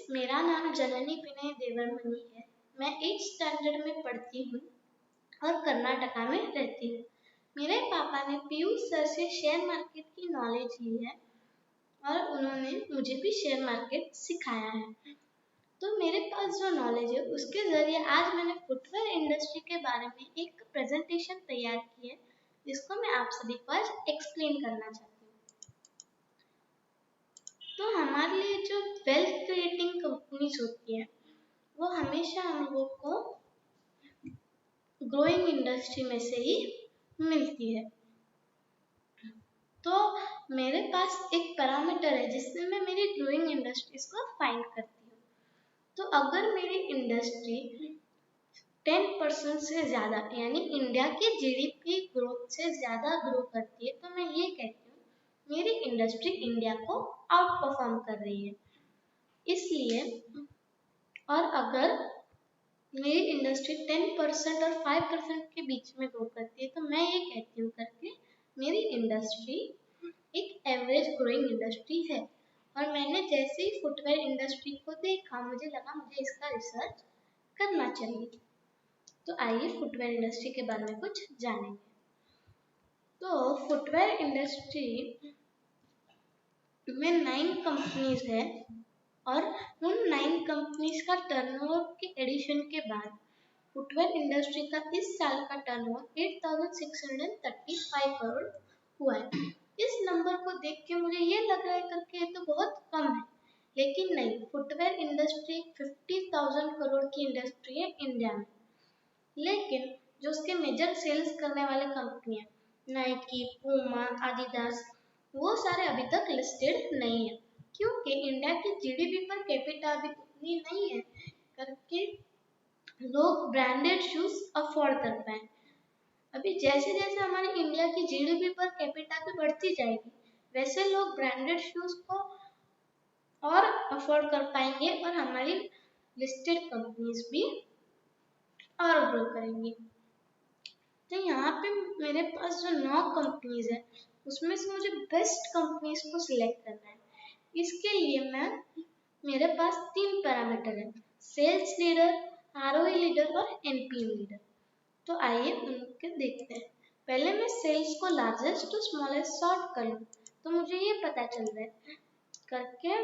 मेरा नाम जननी विनय देवरमणि है। मैं 8th स्टैंडर्ड में पढ़ती हूँ और कर्नाटका में रहती हूँ। मेरे पापा ने पीयूष सर से शेयर मार्केट की नॉलेज ली है और उन्होंने मुझे भी शेयर मार्केट सिखाया है। तो मेरे पास जो नॉलेज है उसके जरिए आज मैंने फुटवेयर इंडस्ट्री के बारे में एक प्रेजेंटेशन तैयार की है, जिसको मैं आप सभी को आज एक्सप्लेन करना चाहती हूँ। तो हमारे लिए जो वेल्थ क्रिएटिंग कंपनीज होती है वो हमेशा हम लोग को ग्रोइंग इंडस्ट्री में से ही मिलती है। तो मेरे पास एक पैरामीटर है जिससे मैं मेरी ग्रोइंग इंडस्ट्रीज को फाइंड करती हूँ। तो अगर मेरी इंडस्ट्री 10% से ज़्यादा यानी इंडिया की जीडीपी ग्रोथ से ज़्यादा ग्रो करती है तो मैं ये कहती हूँ मेरी इंडस्ट्री इंडिया को आउट परफॉर्म कर रही है। इसलिए और अगर मेरी इंडस्ट्री 10% और 5% के बीच में ग्रो करती है तो मैं ये कहती हूँ करके मेरी इंडस्ट्री एक एवरेज ग्रोइंग इंडस्ट्री है। और मैंने जैसे ही फुटवेयर इंडस्ट्री को देखा मुझे लगा मुझे इसका रिसर्च करना चाहिए। तो आइए फुटवेयर इंडस्ट्री के बारे में कुछ जानेंगे। तो फुटवेयर इंडस्ट्री में 9 कंपनीज है और उन 9 कंपनीज का टर्नओवर के एडिशन के बाद फुटवेयर इंडस्ट्री का इस साल का टर्नओवर 8635 करोड़ हुआ है। इस नंबर को देख के मुझे ये लग रहा है करके ये तो बहुत कम है, लेकिन नहीं, फुटवेयर इंडस्ट्री 50,000 करोड़ की इंडस्ट्री है इंडिया में। लेकिन जो उसके मेजर सेल्स करने वाले कंपनियां नाइकी, पूमा, आदिदास वो सारे अभी तक लिस्टेड नहीं है, क्योंकि इंडिया की जीडीपी पर कैपिटा भी उतनी नहीं है करके लोग ब्रांडेड शूज अफोर्ड कर पाए। अभी जैसे जैसे हमारी इंडिया की जीडीपी पर कैपिटा भी बढ़ती जाएगी वैसे लोग ब्रांडेड शूज को और अफोर्ड कर पाएंगे और हमारी लिस्टेड कंपनीज भी और ग्रो करेंगी। तो यहाँ पे मेरे पास जो 9 कंपनीज है उसमें से मुझे बेस्ट कंपनीज को सिलेक्ट करना है। इसके लिए मेरे पास 3 पैरामीटर है, सेल्स लीडर, आरओई लीडर और एनपीएम लीडर। तो आइए उनके देखते हैं। पहले मैं सेल्स को लार्जेस्ट टू स्मॉलेस्ट सॉर्ट कर लूँ तो मुझे ये पता चल रहा है करके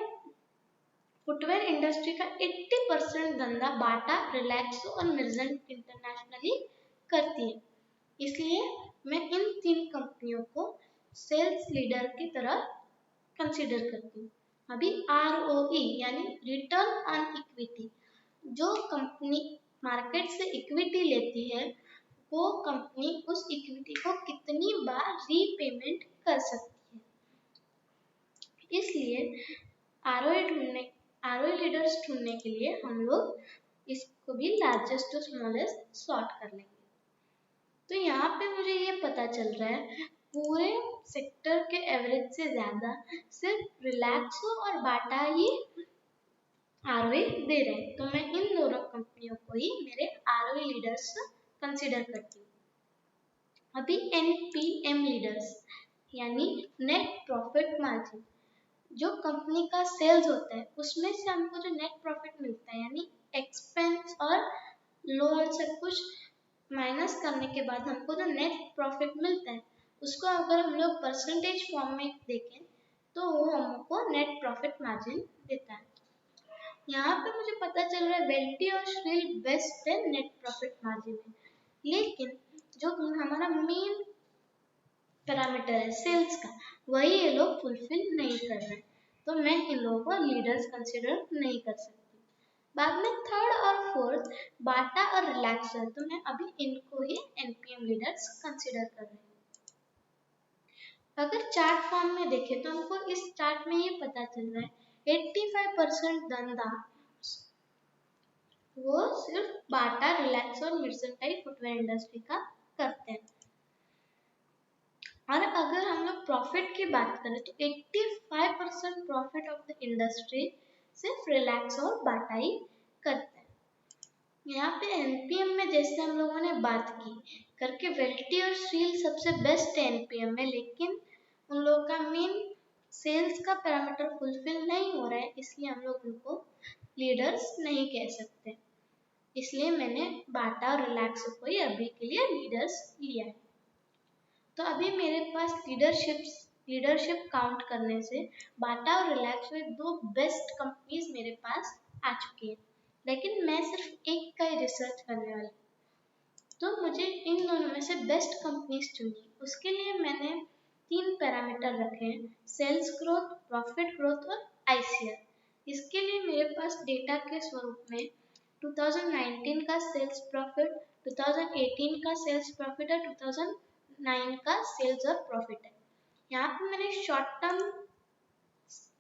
फुटवेयर इंडस्ट्री का 80% धंधा बाटा, रिलैक्सो और मिर्जेंट इंटरनेशनली करती है। इसलिए मैं इन 3 कंपनियों को सेल्स लीडर की तरह कंसीडर करती हूँ। अभी आरओई यानी रिटर्न ऑन इक्विटी, जो कंपनी मार्केट से इक्विटी लेती है वो कंपनी उस इक्विटी को कितनी बार रीपेमेंट कर सकती है। इसलिए आरओई लीडर्स ढूंढने के लिए हम लोग इसको भी लार्जेस्ट टू स्मॉलेस्ट सॉर्ट कर लेंगे। तो यहाँ पे मुझे ये पता चल रहा है पूरे सेक्टर के एवरेज से ज्यादा सिर्फ रिलैक्सो और बाटा ही आरओई दे रहे हैं, तो मैं इन दोनों कंपनियों को ही मेरे आरओई लीडर्स कंसीडर करती हूँ। अभी एनपीएम लीडर्स यानी नेट प्रॉफिट मार्जिन, जो कंपनी का सेल्स होता है उसमें से हमको जो नेट प्रॉफिट मिलता है यानी एक्सपेंस और लोन सब कुछ माइनस करने के बाद हमको जो नेट प्रॉफिट मिलता है उसको अगर हम लोग परसेंटेज फॉर्म में देखें तो वो हमको नेट प्रॉफिट मार्जिन देता है। यहाँ पे मुझे पता चल रहा है वेल्टी और श्रील बेस्ट है नेट प्रॉफिट मार्जिन में, लेकिन जो हमारा मेन पैरामीटर है सेल्स का वही ये लोग फुलफिल नहीं कर रहे, तो मैं इन लोगों को लीडर्स कंसिडर नहीं कर सकती। बाद में 3rd और 4th बाटा और रिलैक्सो, तो मैं अभी इनको ही एनपीएम लीडर्स कंसिडर कर रही हूँ। अगर चार्ट फॉर्म में देखें तो हमको इस चार्ट में ये पता चल रहा है 85% धंधा वो सिर्फ बाटा, रिलैक्सो और मर्केंटाइल फुटवेयर इंडस्ट्री का करते हैं। और अगर हम लोग प्रॉफिट की बात करें तो 85% प्रॉफिट ऑफ द इंडस्ट्री सिर्फ रिलैक्सो और बाटा ही करते हैं। यहाँ पे एनपीएम में जैसे हम लोगों ने बात की करके वेल्टी और श्रील सबसे बेस्ट है एनपीएम में, लेकिन उन लोगों का मेन सेल्स का पैरामीटर फुलफिल नहीं हो रहा है, इसलिए हम लोग उनको लीडर्स नहीं कह सकते, इसलिए मैंने बाटा और रिलैक्सो को ही अभी के लिए लीडर्स लिया है। तो अभी मेरे पास लीडरशिप काउंट करने से बाटा और रिलैक्सो दो बेस्ट कंपनीज मेरे पास आ चुकी है, लेकिन मैं सिर्फ एक का ही रिसर्च करने वाली। तो मुझे इन दोनों में से बेस्ट कंपनीज चुनी। उसके लिए मैंने 3 पैरामीटर रखे हैं, सेल्स ग्रोथ, प्रॉफिट ग्रोथ और आईसीआर। इसके लिए मेरे पास डेटा के स्वरूप में 2019 का सेल्स प्रॉफिट, 2018 का सेल्स प्रॉफिट और 2009 का सेल्स और प्रॉफिट है। यहाँ पे मैंने शॉर्ट टर्म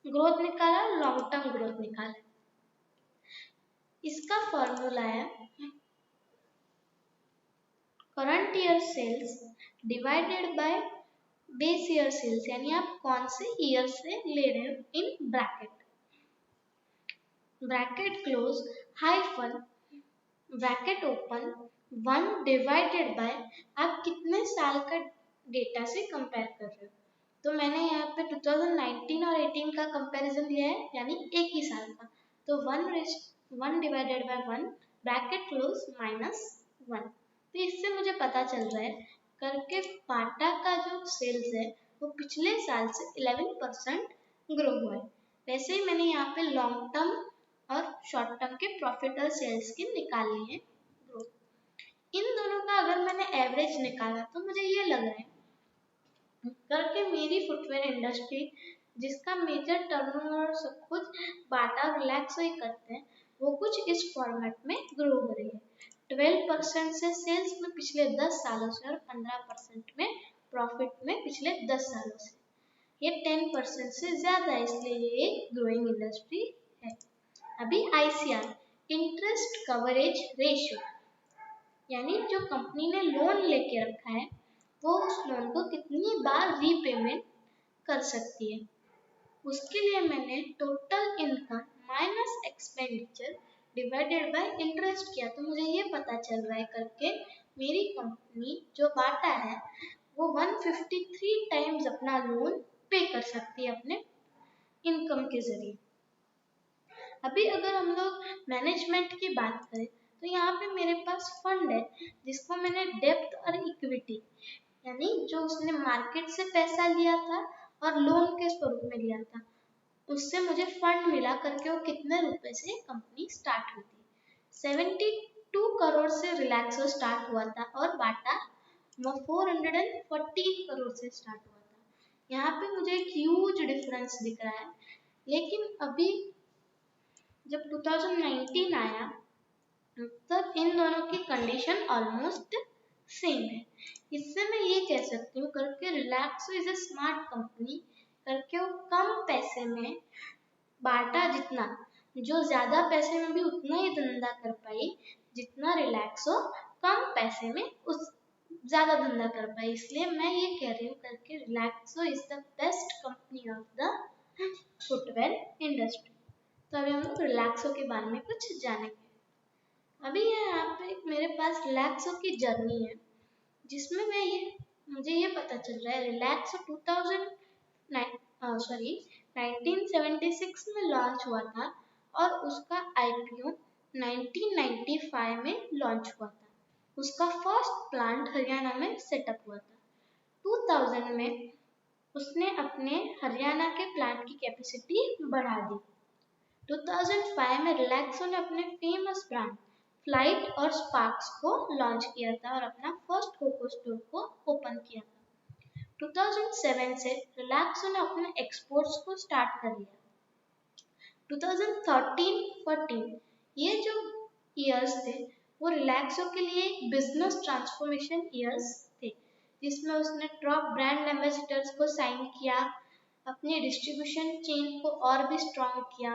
ग्रोथ निकाला, लॉन्ग टर्म ग्रोथ निकाला। इसका फॉर्मूला है current year sales divided by base year sales, यानी आप कौन से ईयर से ले रहे हो in bracket close hyphen bracket open 1 divided by आप कितने साल का डेटा से कंपेयर कर रहे हो। तो मैंने यहाँ पे 2019 और 18 का कंपैरिजन लिया है, यानी एक ही साल का। तो 1 डिवाइडेड बाय 1 ब्रैकेट क्लोज -1। तो इससे मुझे पता चल रहा है करके बाटा का जो सेल्स है वो पिछले साल से 11% ग्रो हुआ है। वैसे ही मैंने यहाँ पे लॉन्ग टर्म और शॉर्ट टर्म के प्रॉफिट और सेल्स के निकाल लिए हैं ग्रोथ। इन दोनों का अगर मैंने एवरेज निकाला तो मुझे ये लग रहा है करके मेरी फुटवेयर इंडस्ट्री, जिसका मेजर टर्नओवर सब कुछ बाटा और रिलैक्सो ही करते हैं, वो कुछ इस फॉर्मेट में ग्रो हो रही है। 12% से सेल्स में पिछले 10 सालों से और 15% में प्रॉफिट में पिछले 10 सालों से। ये 10% से ज्यादा है, इसलिए ये एक ग्रोइंग इंडस्ट्री है। अभी आईसीआर, इंटरेस्ट कवरेज रेशियो, यानी जो कंपनी ने लोन लेके रखा है वो उस लोन को कितनी बार रीपेमेंट कर सकती है। उसके लिए मैंने total income minus expenditure divided by interest किया। तो मुझे ये पता चल रहा है करके मेरी कंपनी जो बाटा है वो 153 टाइम्स अपना लोन पे कर सकती है अपने इनकम के जरिए। अभी अगर हम लोग मैनेजमेंट की बात करें तो यहाँ पे मेरे पास फंड है जिसको मैंने डेब्ट और इक्विटी, यानी जो उसने मार्केट से पैसा लिया था और लोन के स्वरूप में लिया था, उससे मुझे फंड मिला करके वो कितने रुपए से कंपनी स्टार्ट हुई थी। 72 करोड़ से रिलैक्सो स्टार्ट हुआ था और बाटा 414 करोड़ से स्टार्ट हुआ था। यहाँ पे मुझे एक ह्यूज डिफरेंस दिख रहा है, लेकिन अभी जब 2019 आया तब इन दोनों की कंडीशन ऑलमोस्ट सेम है। इससे मैं ये कह सकती हूँ करके Relaxo is a smart company करके वो कम पैसे में बाटा जितना, जो ज्यादा पैसे में भी उतना ही धंधा कर पाई जितना रिलैक्सो कम पैसे में उस ज्यादा धंधा कर पाई। इसलिए मैं ये कह रही हूँ करके Relaxo is the best company of the footwear industry. तो अभी हम लोग रिलैक्सो के बारे में कुछ जानेंगे। अभी यहाँ पे मेरे पास रिलैक्सो की जर्नी है, जिसमें मुझे ये पता चल रहा है रिलैक्सो 1976 में लॉन्च हुआ था और उसका आईपीओ 1995 में लॉन्च हुआ था। उसका फर्स्ट प्लांट हरियाणा में सेटअप हुआ था। 2000 में उसने अपने हरियाणा के प्लांट की कैपेसिटी बढ़ा दी। 2005 में रिलैक्सो ने अपने फेमस ब्रांड फ्लाइट और स्पार्क्स को लॉन्च किया था और अपना फर्स्ट कोको स्टोर को ओपन किया था। 2007 से रिलैक्सो ने अपने एक्सपोर्ट्स को स्टार्ट कर लिया। 2013-14 ये जो ईयर्स थे वो रिलैक्सो के लिए बिजनेस ट्रांसफॉर्मेशन ईयर्स थे, जिसमें उसने टॉप ब्रांड एम्बेसडर्स को साइन किया, अपनी डिस्ट्रीब्यूशन चेन को और भी स्ट्रॉन्ग किया,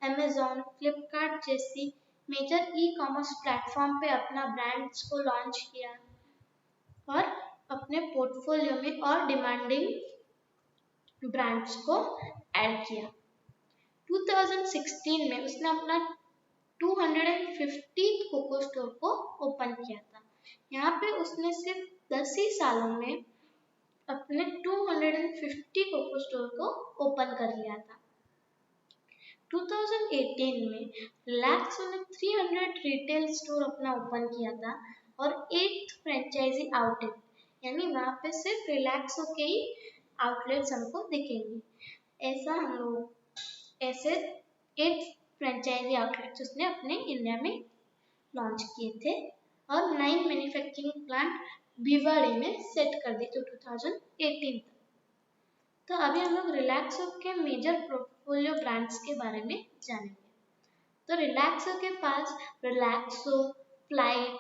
अमेजॉन, फ्लिपकार्ट जैसी मेजर ई कॉमर्स प्लेटफॉर्म पे अपना ब्रांड्स को लॉन्च किया और अपने पोर्टफोलियो में और डिमांडिंग ब्रांड्स को ऐड किया। 2016 में उसने अपना 250th कोको स्टोर को ओपन किया था। यहाँ पे उसने सिर्फ 10 ही सालों में अपने 250 कोको स्टोर को ओपन कर लिया था। 2018 में रिलैक्सो ने 300 रिटेल स्टोर अपना ओपन किया था और 8 फ्रेंचाइजी आउटलेट, यानी वहाँ पे सिर्फ रिलैक्सो के ही आउटलेट्स हमको दिखेंगे। ऐसा हम लोग ऐसे 8 फ्रेंचाइजी आउटलेट्स उसने अपने इंडिया में लॉन्च किए थे और 9 मैन्युफैक्चरिंग प्लांट भिवाड़ी में सेट कर दी 2018 तक। तो अभी हम लोग रिलैक्सो के मेजर पोर्टफोलियो ब्रांड्स के बारे में जानेंगे। तो रिलैक्सो के पास Relaxo, Flite,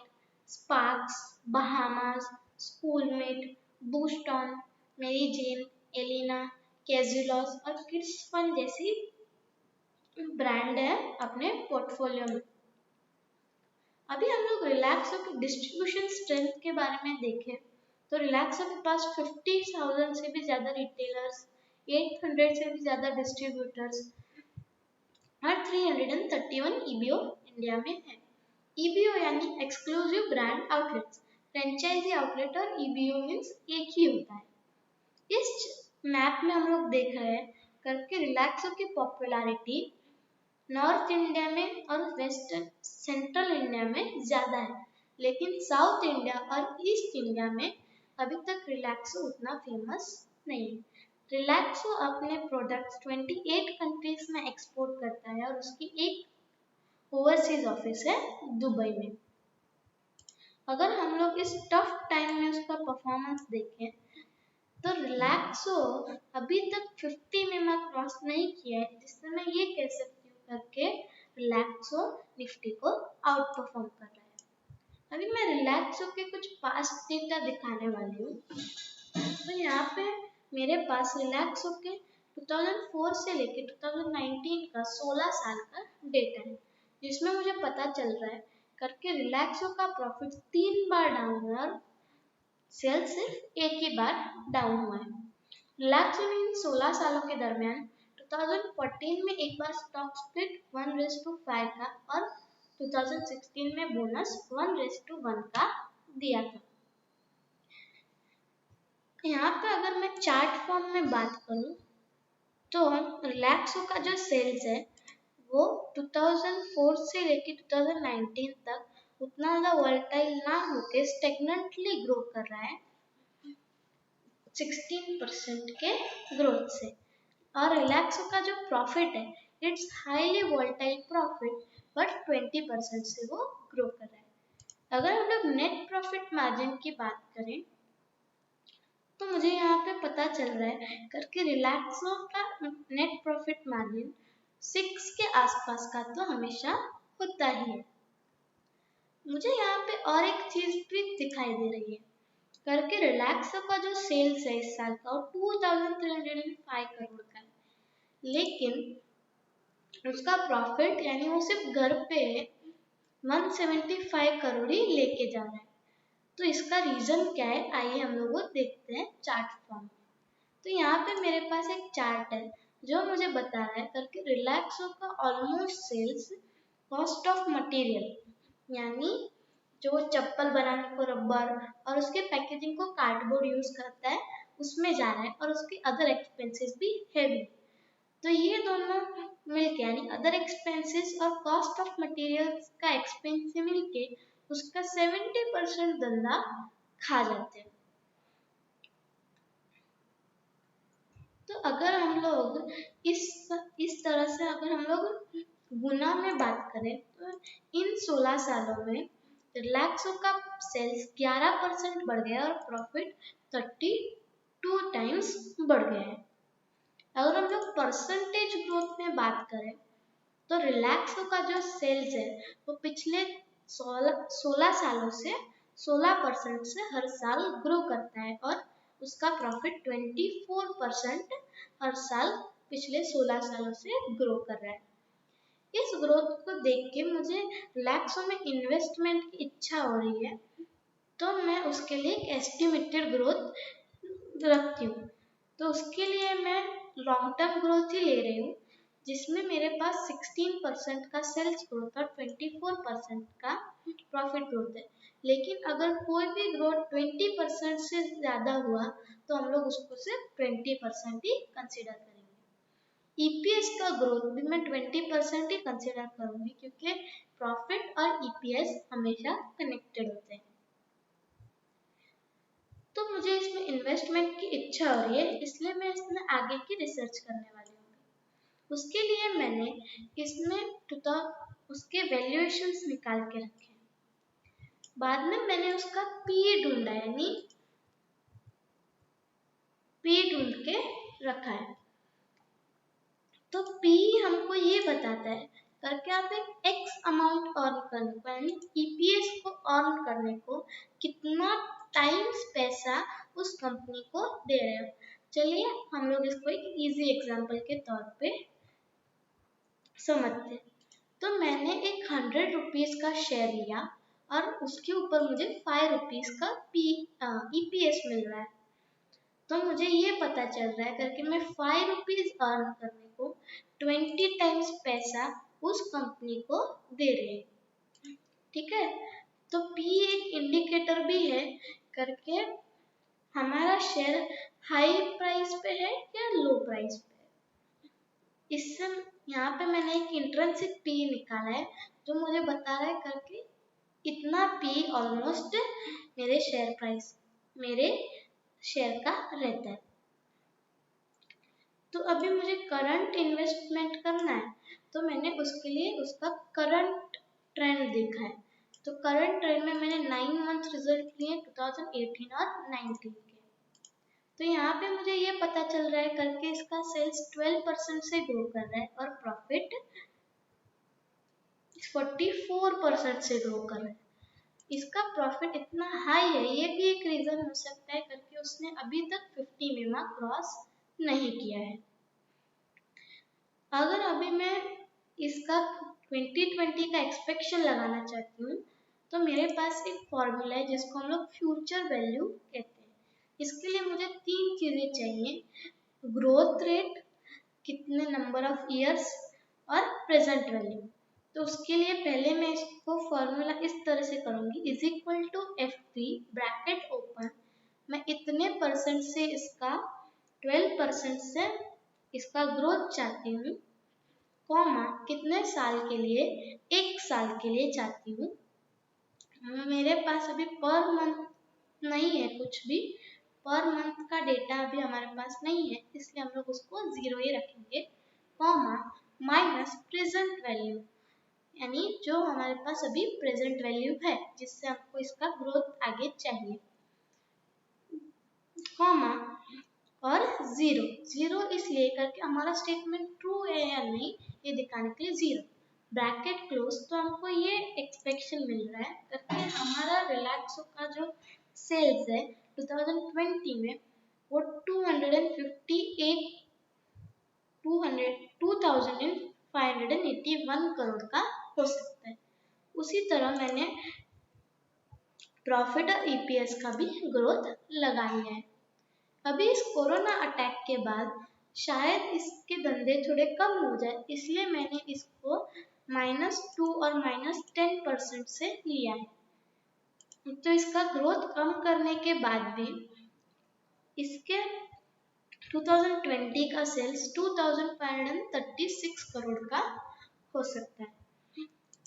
Sparx, Bahamas, Schoolmate, Boost On, Mary Jane, Elina, कैजुलॉस और किड्स फन जैसी ब्रांड है अपने पोर्टफोलियो में। अभी हम लोग रिलैक्सो की डिस्ट्रीब्यूशन स्ट्रेंथ के बारे में देखें तो रिलैक्सो के पास 50,000 से भी ज्यादा रिटेलर्स, 800 से भी ज्यादा डिस्ट्रीब्यूटर्स और 331 ईबीओ इंडिया में है। ईबीओ यानी exclusive brand outlets, franchise outlet और ईबीओ मीन्स एक ही होता है। इस मैप में हम लोग देख रहे हैं करके रिलैक्सो की पॉपुलैरिटी नॉर्थ इंडिया में और वेस्टर्न सेंट्रल इंडिया में ज्यादा है, लेकिन साउथ इंडिया और ईस्ट इंडिया में अभी तक रिलैक्सो उतना फेमस नहीं है। रिलैक्सो अपने प्रोडक्ट्स 28 कंट्रीज में एक्सपोर्ट करता है और उसकी एक ओवरसीज ऑफिस है दुबई में। अगर हम लोग इस टफ टाइम में उसका परफॉर्मेंस देखें तो रिलैक्सो अभी तक 50 में मार्क क्रॉस नहीं किया है, जिससे मैं ये कह सकती हूँ करके रिलैक्सो निफ्टी को आउट परफॉर्म कर रहा है। अभी मैं रिलैक्सो के कुछ पास्ट डेटा दिखाने वाली हूँ। तो यहाँ पे मेरे पास रिलैक्सो के 2004 से लेके 2019 का 16 साल का डेटा है, जिसमें मुझे पता चल रहा है करके रिलैक्सो का प्रॉफिट 3 बार डाउन हुआ और सेल सिर्फ एक ही बार डाउन हुआ है। रिलैक्सो ने इन 16 सालों के दरमियान 2014 में एक बार स्टॉक स्प्लिट 1:5 का और 2016 में बोनस 1:1 का दिया था। यहाँ पे अगर मैं चार्ट फॉर्म में बात करूँ तो रिलैक्सो का जो सेल्स है वो 2004 से लेके 2019 तक उतना ज़्यादा वोलेटाइल ना होके स्टेगनेंटली ग्रो कर रहा है 16% के ग्रोथ से। और रिलैक्सो का जो प्रॉफिट है it's highly volatile profit but 20% से वो ग्रो कर रहा है। अगर हम लोग नेट प्रॉफिट मार्जिन की बात करें तो मुझे यहाँ पे पता चल रहा है करके रिलैक्सो का नेट प्रॉफिट मार्जिन 6 के आसपास का तो हमेशा होता ही है। मुझे यहाँ पे और एक चीज भी दिखाई दे रही है करके रिलैक्सो का जो सेल्स है इस साल का वो 2305 करोड़ का है, लेकिन उसका प्रॉफिट यानी वो सिर्फ घर पे 175 करोड़ ही लेके जा रहा है। तो इसका रीजन क्या है, आइए हम लोग देखते हैं चार्ट फॉर्म में। तो यहाँ पे मेरे पास एक चार्ट है जो मुझे बता रहा है करके रिलैक्सो का almost sales cost of material यानी जो चप्पल बनाने को रबर और उसके पैकेजिंग को कार्डबोर्ड यूज करता है उसमें जा रहा है और उसके अदर एक्सपेंसेस भी हैवी। तो ये दोनों मिलके यानी अदर एक्सपेंसेस और कॉस्ट ऑफ मटेरियल्स का एक्सपेंस मिलके उसका 70% धंधा खा जाते हैं। तो अगर हम लोग इस तरह से अगर हम लोग गुना में बात करें तो इन 16 सालों में रिलैक्सो का सेल्स 11% बढ़ गया और प्रॉफिट 32 टाइम्स बढ़ गया है। अगर हम लोग परसेंटेज ग्रोथ में बात करें तो रिलैक्सो का जो सेल्स है वो पिछले 16 सालों से 16% से हर साल ग्रो करता है और उसका प्रॉफिट 24% हर साल पिछले 16 सालों से ग्रो कर रहा है। इस ग्रोथ को देख के मुझे रिलैक्सो में इन्वेस्टमेंट की इच्छा हो रही है, तो मैं उसके लिए एक एस्टिमेटेड ग्रोथ रखती हूँ। तो उसके लिए मैं लॉन्ग टर्म ग्रोथ ही ले रही हूँ, जिसमें मेरे पास 16% का सेल्स ग्रोथ और 24% का प्रॉफिट ग्रोथ है। लेकिन अगर कोई भी ग्रोथ 20% से ज़्यादा हुआ तो हम लोग उसको सिर्फ 20% ही कंसिडर करेंगे। ईपीएस का ग्रोथ भी मैं 20% ही कंसिडर करूंगी, क्योंकि प्रॉफिट और ईपीएस हमेशा कनेक्टेड होते हैं। तो मुझे इसमें इन्वेस्टमेंट की इच्छा हो रही है, इसलिए मैं इसमें आगे की रिसर्च करने वाली हूँ। उसके लिए मैंने इसमें उसके वैल्यूएशंस निकाल के रखे। बाद में मैंने उसका पी ढूंढा, यानी पी ढूंढ के रखा है। तो पी हमको ये बताता है करके आप एक एक्स अमाउंट अर्न करने को, यानी ईपीएस को अर्न करने को कितना टाइम्स पैसा उस कंपनी को दे रहे हो। चलिए हम लोग इसको एक इजी एग्जांपल के तौर पे समझते। तो मैंने एक 100 रुपीज का शेयर लिया और उसके ऊपर मुझे 5 रुपीज का ईपीएस मिल रहा है। तो मुझे ये पता चल रहा है करके मैं 5 रुपीज अर्न करने को 20 टाइम्स पैसा उस कंपनी को दे रही हूँ। ठीक है, तो पी एक इंडिकेटर भी है करके हमारा शेयर हाई प्राइस पे है या लो प्राइस पे है। इससे यहाँ पे मैंने एक इंट्रिंसिक पी निकाला है जो मुझे बता रहा है करके इतना पी ऑलमोस्ट मेरे शेयर का रहता है। तो अभी मुझे करंट इन्वेस्टमेंट करना है, तो मैंने उसके लिए उसका करंट ट्रेंड देखा है। तो करंट ट्रेंड में मैंने 9 मंथ रिजल्ट लिए 2018 और 19 के। तो यहाँ पे मुझे ये पता चल रहा है करके इसका सेल्स 12% से ग्रो कर रहा है और प्रॉफिट 44% से ग्रो कर रहा है। इसका प्रॉफिट इतना हाई है, ये भी एक रीजन हो सकता है करके उसने अभी तक 50 मिमा क्रॉस नहीं किया है। अगर अभी मैं इसका 2020 का एक्सपेक्टेशन लगाना चाहती हूँ, तो मेरे पास एक फॉर्मूला है जिसको हम लोग फ्यूचर वैल्यू कहते हैं। इसके लिए मुझे 3 चीजें चाहिए, ग्रोथ रेट, कितने नंबर ऑफ ईयर्स और प्रेजेंट वैल्यू। तो उसके लिए पहले मैं इसको फॉर्मूला इस तरह से करूंगी, इज इक्वल टू एफ3 ब्रैकेट ओपन, मैं इतने परसेंट से इसका 12% से इसका ग्रोथ चाहती हूँ, कॉमा कितने साल के लिए, 1 साल के लिए चाहती हूँ। मेरे पास अभी पर मंथ नहीं है, कुछ भी पर मंथ का डेटा अभी हमारे पास नहीं है, इसलिए हम लोग उसको 0 ही रखेंगे, कॉमा माइनस प्रेजेंट वैल्यू, यानी जो हमारे पास अभी प्रेजेंट वैल्यू है जिससे हमको इसका ग्रोथ आगे चाहिए, कॉमा और 0 इसलिए करके हमारा स्टेटमेंट ट्रू है या नहीं ये दिखाने के लिए 0 ब्रैकेट क्लोज। तो हमको ये एक्सपेक्टेशन मिल रहा है करके हमारा रिलैक्सो का जो सेल्स है 2020 में वो 2581 करोड़ का हो सकता है। उसी तरह मैंने प्रॉफिट और ईपीएस का भी ग्रोथ लगा लिया है। अभी इस कोरोना अटैक के बाद शायद इसके धंधे थोड़े कम हो जाए, इसलिए मैंने इसको -2 और -10% से लिया है। तो इसका ग्रोथ कम करने के बाद भी इसके 2020 का सेल्स 2536 करोड़ का हो सकता है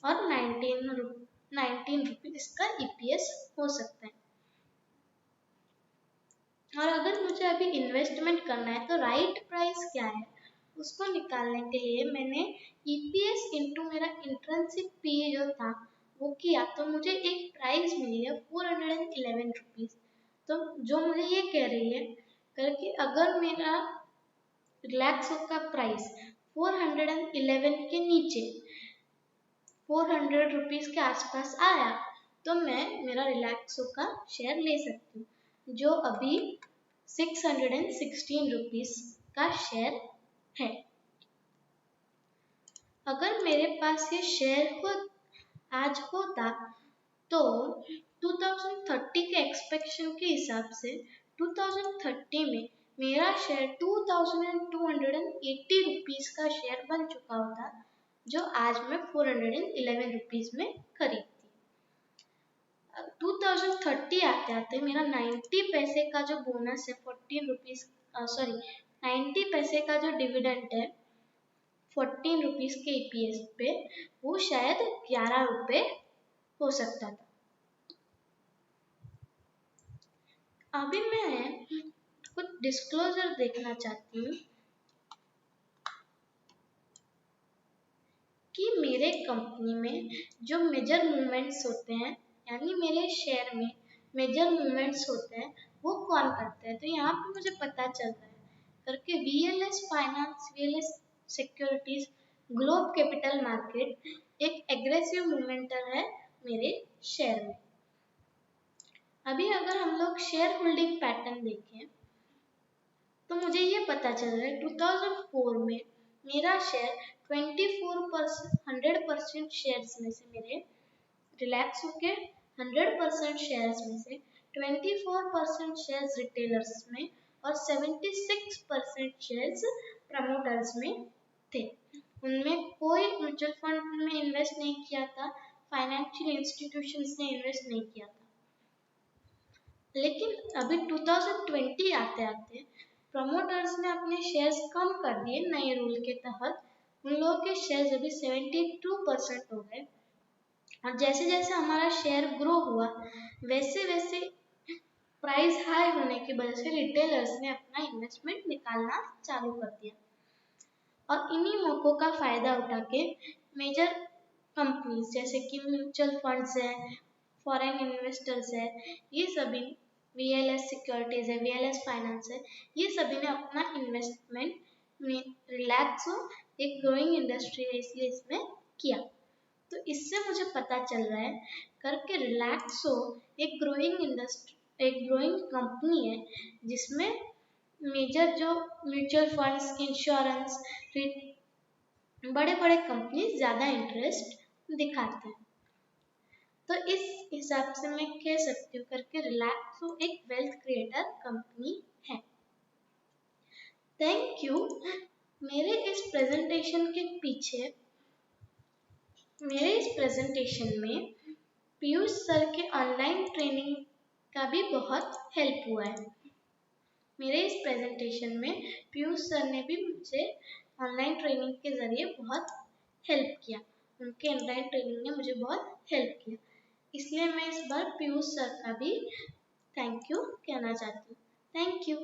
और 19 रुपीज इसका ईपीएस हो सकता है। और अगर मुझे अभी इन्वेस्टमेंट करना है तो राइट प्राइस क्या है उसको निकालने के लिए मैंने ईपीएस इंटू मेरा इंट्रिंसिक पी जो था वो किया, तो मुझे एक प्राइस मिली है 411 रुपीज। तो जो मुझे ये कह रही है करके अगर मेरा रिलैक्सो का प्राइस 411 के नीचे 400 रुपीज के आसपास आया तो मैं मेरा रिलैक्सो का शेयर ले सकती हूँ, जो अभी 616 रुपीज का शेयर है। अगर मेरे पास ये शेयर आज होता तो 2030 के एक्सपेक्टेशन के हिसाब से 2030 में मेरा शेयर 2280 रुपीज का शेयर बन चुका होता, जो आज मैं 411 रुपीज में खरीदती। 2030 आते आते मेरा 90 पैसे का जो बोनस है 14 रुपीज 90 पैसे का जो डिविडेंड है 14 रुपीज के EPS पे वो शायद 11 रुपए हो सकता था। अभी मैं कुछ डिस्क्लोजर देखना चाहती हूँ कि मेरे कंपनी में जो मेजर मूवमेंट्स होते हैं, यानी मेरे शेयर में मेजर मूवमेंट्स होते हैं, वो कौन करते हैं। तो यहाँ पे मुझे पता चल रहा है करके VLS finance, VLS securities, globe capital market एक एग्रेसिव मूवमेंटर है मेरे शेयर में। अभी अगर हम लोग शेयर होल्डिंग पैटर्न देखें तो मुझे ये पता चल रहा है 2004 में मेरा शेयर 100% शेयर्स में से मेरे रिलैक्स होके 100% शेयर्स में से 24% शेयर्स रिटेलर्स में और 76% शेयर्स प्रमोटर्स में थे। उनमें कोई म्यूचुअल फंड में इन्वेस्ट नहीं किया था, फाइनेंशियल इंस्टीट्यूशंस ने इन्वेस्ट नहीं किया था। लेकिन अभी 2020 आते आते प्रमोटर्स ने अपने शेयर्स कम कर दिए नए रूल के तहत। उन लोगों के शेयर्स अभी 72% हो गए और जैसे जैसे हमारा शेयर ग्रो हुआ वैसे वैसे प्राइस हाई होने की वजह से रिटेलर्स ने अपना इन्वेस्टमेंट निकालना चालू कर दिया और इन्हीं मौकों का फायदा उठा के मेजर कंपनीज जैसे कि म्यूचुअल फंड्स है, फॉरेन इन्वेस्टर्स है, ये सभी VLS सिक्योरिटीज है, VLS फाइनेंस है, ये सभी ने अपना इन्वेस्टमेंट में रिलैक्सो एक ग्रोइंग इंडस्ट्री है इसलिए इसमें किया। तो इससे मुझे पता चल रहा है करके रिलैक्सो एक ग्रोइंग इंडस्ट्री, एक ग्रोइंग कंपनी है जिसमें मेजर जो म्यूचुअल फंड्स, इंश्योरेंस, बड़े बड़े कंपनी ज्यादा इंटरेस्ट दिखाते हैं। तो इस हिसाब से मैं कह सकती हूँ करके रिलैक्सो एक वेल्थ क्रिएटर कंपनी है। Thank you. मेरे इस प्रेजेंटेशन के पीछे, मेरे इस प्रेजेंटेशन में पीयूष सर के ऑनलाइन ट्रेनिंग का भी बहुत हेल्प हुआ है। मेरे इस प्रेजेंटेशन में पीयूष सर ने भी मुझे ऑनलाइन ट्रेनिंग के जरिए बहुत हेल्प किया। उनके ऑनलाइन ट्रेनिंग ने मुझे बहुत हेल्प किया, इसलिए मैं इस बार पीयूष सर का भी थैंक यू कहना चाहती हूँ। Thank you.